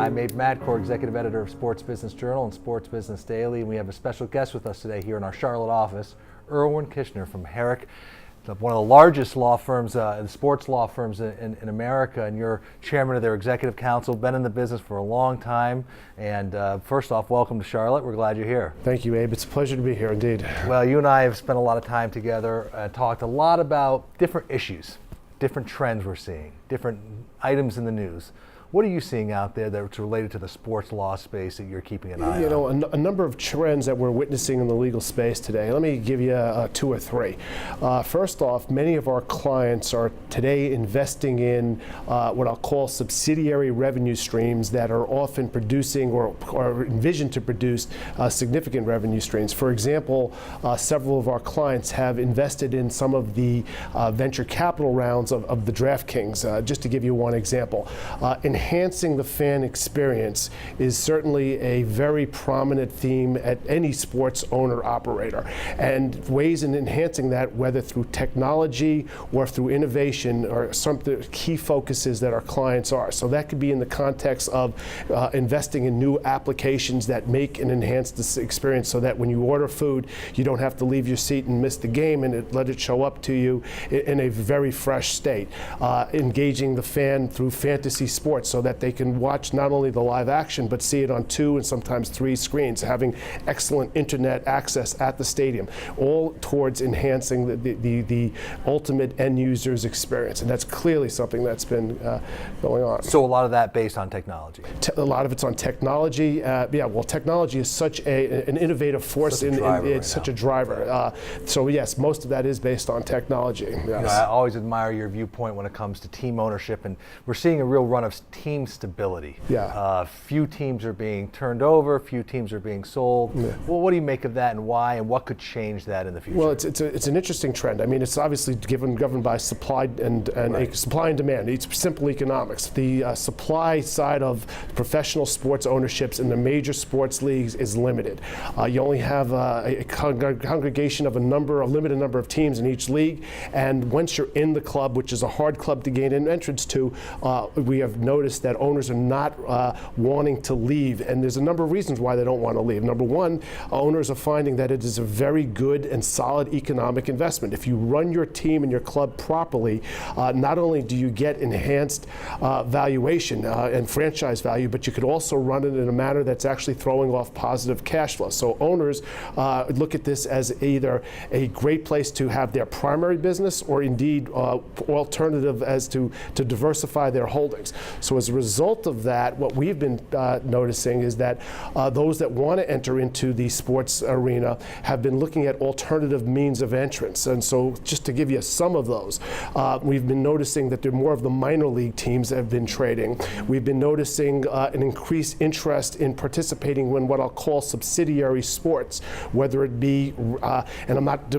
I'm Madkour, Executive Editor of Sports Business Journal and Sports Business Daily, and we have a special guest with us today here in our Charlotte office, Irwin Kishner from Herrick, one of the largest law firms, sports law firms in America, and you're chairman of their executive council, been in the business for a long time. And first off, welcome to Charlotte. We're glad you're here. Thank you, Abe. It's a pleasure to be here indeed. Well, you and I have spent a lot of time together and talked a lot about different issues, different trends we're seeing, different items in the news. What are you seeing out there that's related to the sports law space that you're keeping an eye on? You know, a number of trends that we're witnessing in the legal space today. Let me give you two or three. First off, many of our clients are today investing in what I'll call subsidiary revenue streams that are often producing or envisioned to produce significant revenue streams. For example, several of our clients have invested in some of the venture capital rounds of the DraftKings. Just to give you one example. Enhancing the fan experience is certainly a very prominent theme at any sports owner-operator. And ways in enhancing that, whether through technology or through innovation, are some of the key focuses that our clients are. So that could be in the context of investing in new applications that make and enhance this experience so that when you order food, you don't have to leave your seat and miss the game and let it show up to you in a very fresh state. Engaging the fan through fantasy sports, so that they can watch not only the live action, but see it on 2 and sometimes 3 screens, having excellent internet access at the stadium, all towards enhancing the ultimate end user's experience. And that's clearly something that's been going on. So a lot of that based on technology? A lot of it's on technology. Well, technology is such an innovative force. It's such a driver. So yes, most of that is based on technology. Yes. You know, I always admire your viewpoint when it comes to team ownership, and we're seeing a real run of team stability. Yeah. Few teams are being turned over, few teams are being sold. Yeah. Well, what do you make of that, and why, and what could change that in the future? Well, it's an interesting trend. I mean, it's obviously governed by supply and right. Supply and demand. It's simple economics. The supply side of professional sports ownerships in the major sports leagues is limited. You only have a congregation of a limited number of teams in each league, and once you're in the club, which is a hard club to gain an entrance to, we have noticed that owners are not wanting to leave, and there's a number of reasons why they don't want to leave. Number one, owners are finding that it is a very good and solid economic investment. If you run your team and your club properly, not only do you get enhanced valuation and franchise value, but you could also run it in a manner that's actually throwing off positive cash flow. So owners look at this as either a great place to have their primary business, or indeed alternative as to diversify their holdings. So as a result of that, what we've been noticing is that those that want to enter into the sports arena have been looking at alternative means of entrance. And so just to give you some of those, we've been noticing that there are more of the minor league teams that have been trading. We've been noticing an increased interest in participating in what I'll call subsidiary sports, whether it be, and I'm not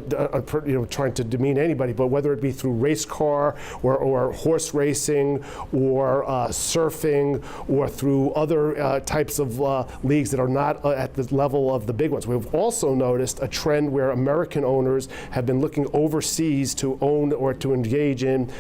trying to demean anybody, but whether it be through race car or horse racing or surfing, or through other types of leagues that are not at the level of the big ones. We've also noticed a trend where American owners have been looking overseas to own or to engage in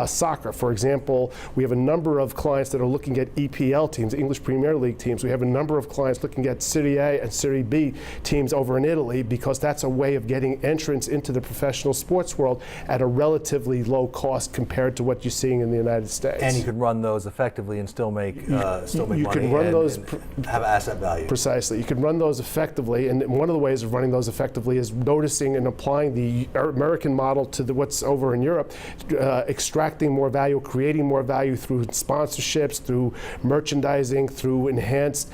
soccer. For example, we have a number of clients that are looking at EPL teams, English Premier League teams. We have a number of clients looking at Serie A and Serie B teams over in Italy, because that's a way of getting entrance into the professional sports world at a relatively low cost compared to what you're seeing in the United States. And you could run those effectively and still make money. You can run those and have asset value. Precisely. You can run those effectively, and one of the ways of running those effectively is noticing and applying the American model to what's over in Europe, extracting more value, creating more value through sponsorships, through merchandising, through enhanced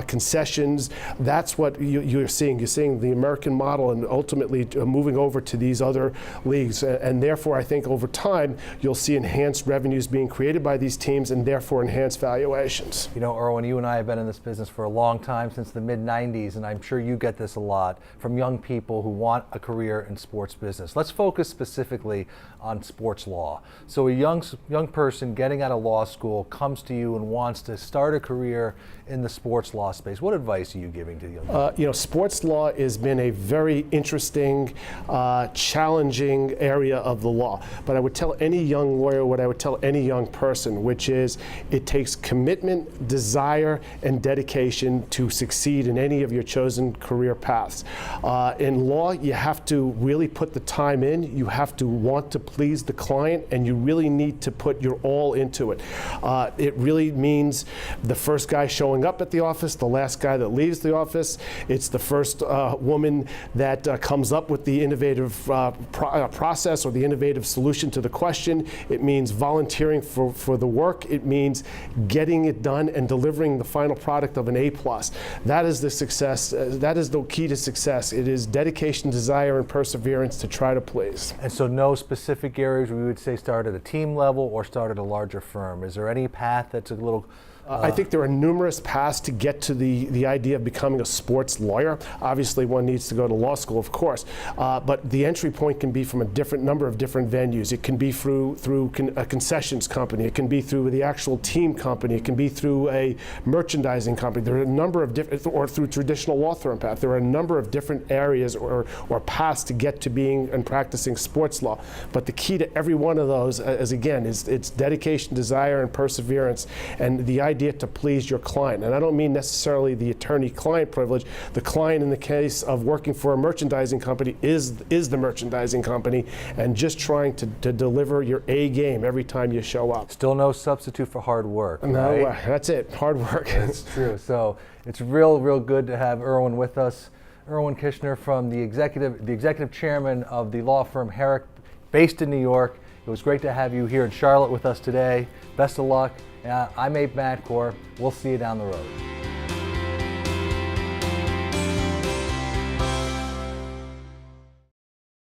concessions. That's what you're seeing. You're seeing the American model and ultimately moving over to these other leagues. And therefore, I think over time, you'll see enhanced revenues being created by these teams, and therefore enhanced valuations. You know, Irwin, you and I have been in this business for a long time, since the mid-90s, and I'm sure you get this a lot from young people who want a career in sports business. Let's focus specifically on sports law. So a young person getting out of law school comes to you and wants to start a career in the sports law space. What advice are you giving to young people? You know, sports law has been a very interesting, challenging area of the law. But I would tell any young lawyer what I would tell any young person, which is It takes commitment, desire, and dedication to succeed in any of your chosen career paths. In law, you have to really put the time in. You have to want to please the client, and you really need to put your all into it. It really means the first guy showing up at the office, the last guy that leaves the office. It's the first woman that comes up with the innovative process or the innovative solution to the question. It means volunteering for the work. It means getting it done and delivering the final product of an A+. That is the success. That is the key to success. It is dedication, desire, and perseverance to try to please. And so no specific areas we would say start at a team level or start at a larger firm. Is there any path that's a little... I think there are numerous paths to get to the idea of becoming a sports lawyer. Obviously, one needs to go to law school, of course, but the entry point can be from a different number of different venues. It can be through a concessions company. It can be through the actual team company. It can be through a merchandising company. There are a number of different, or through traditional law firm path. There are a number of different areas or paths to get to being and practicing sports law. But the key to every one of those, is it's dedication, desire, and perseverance, and the idea to please your client. And I don't mean necessarily the attorney-client privilege. The client in the case of working for a merchandising company is the merchandising company, and just trying to deliver your A game every time you show up. Still no substitute for hard work, No, right? that's it, hard work. That's true. So it's real good to have Irwin with us. Irwin Kishner, from the executive chairman of the law firm Herrick, based in New York. It was great to have you here in Charlotte with us today. Best of luck. I'm Madkour. We'll see you down the road.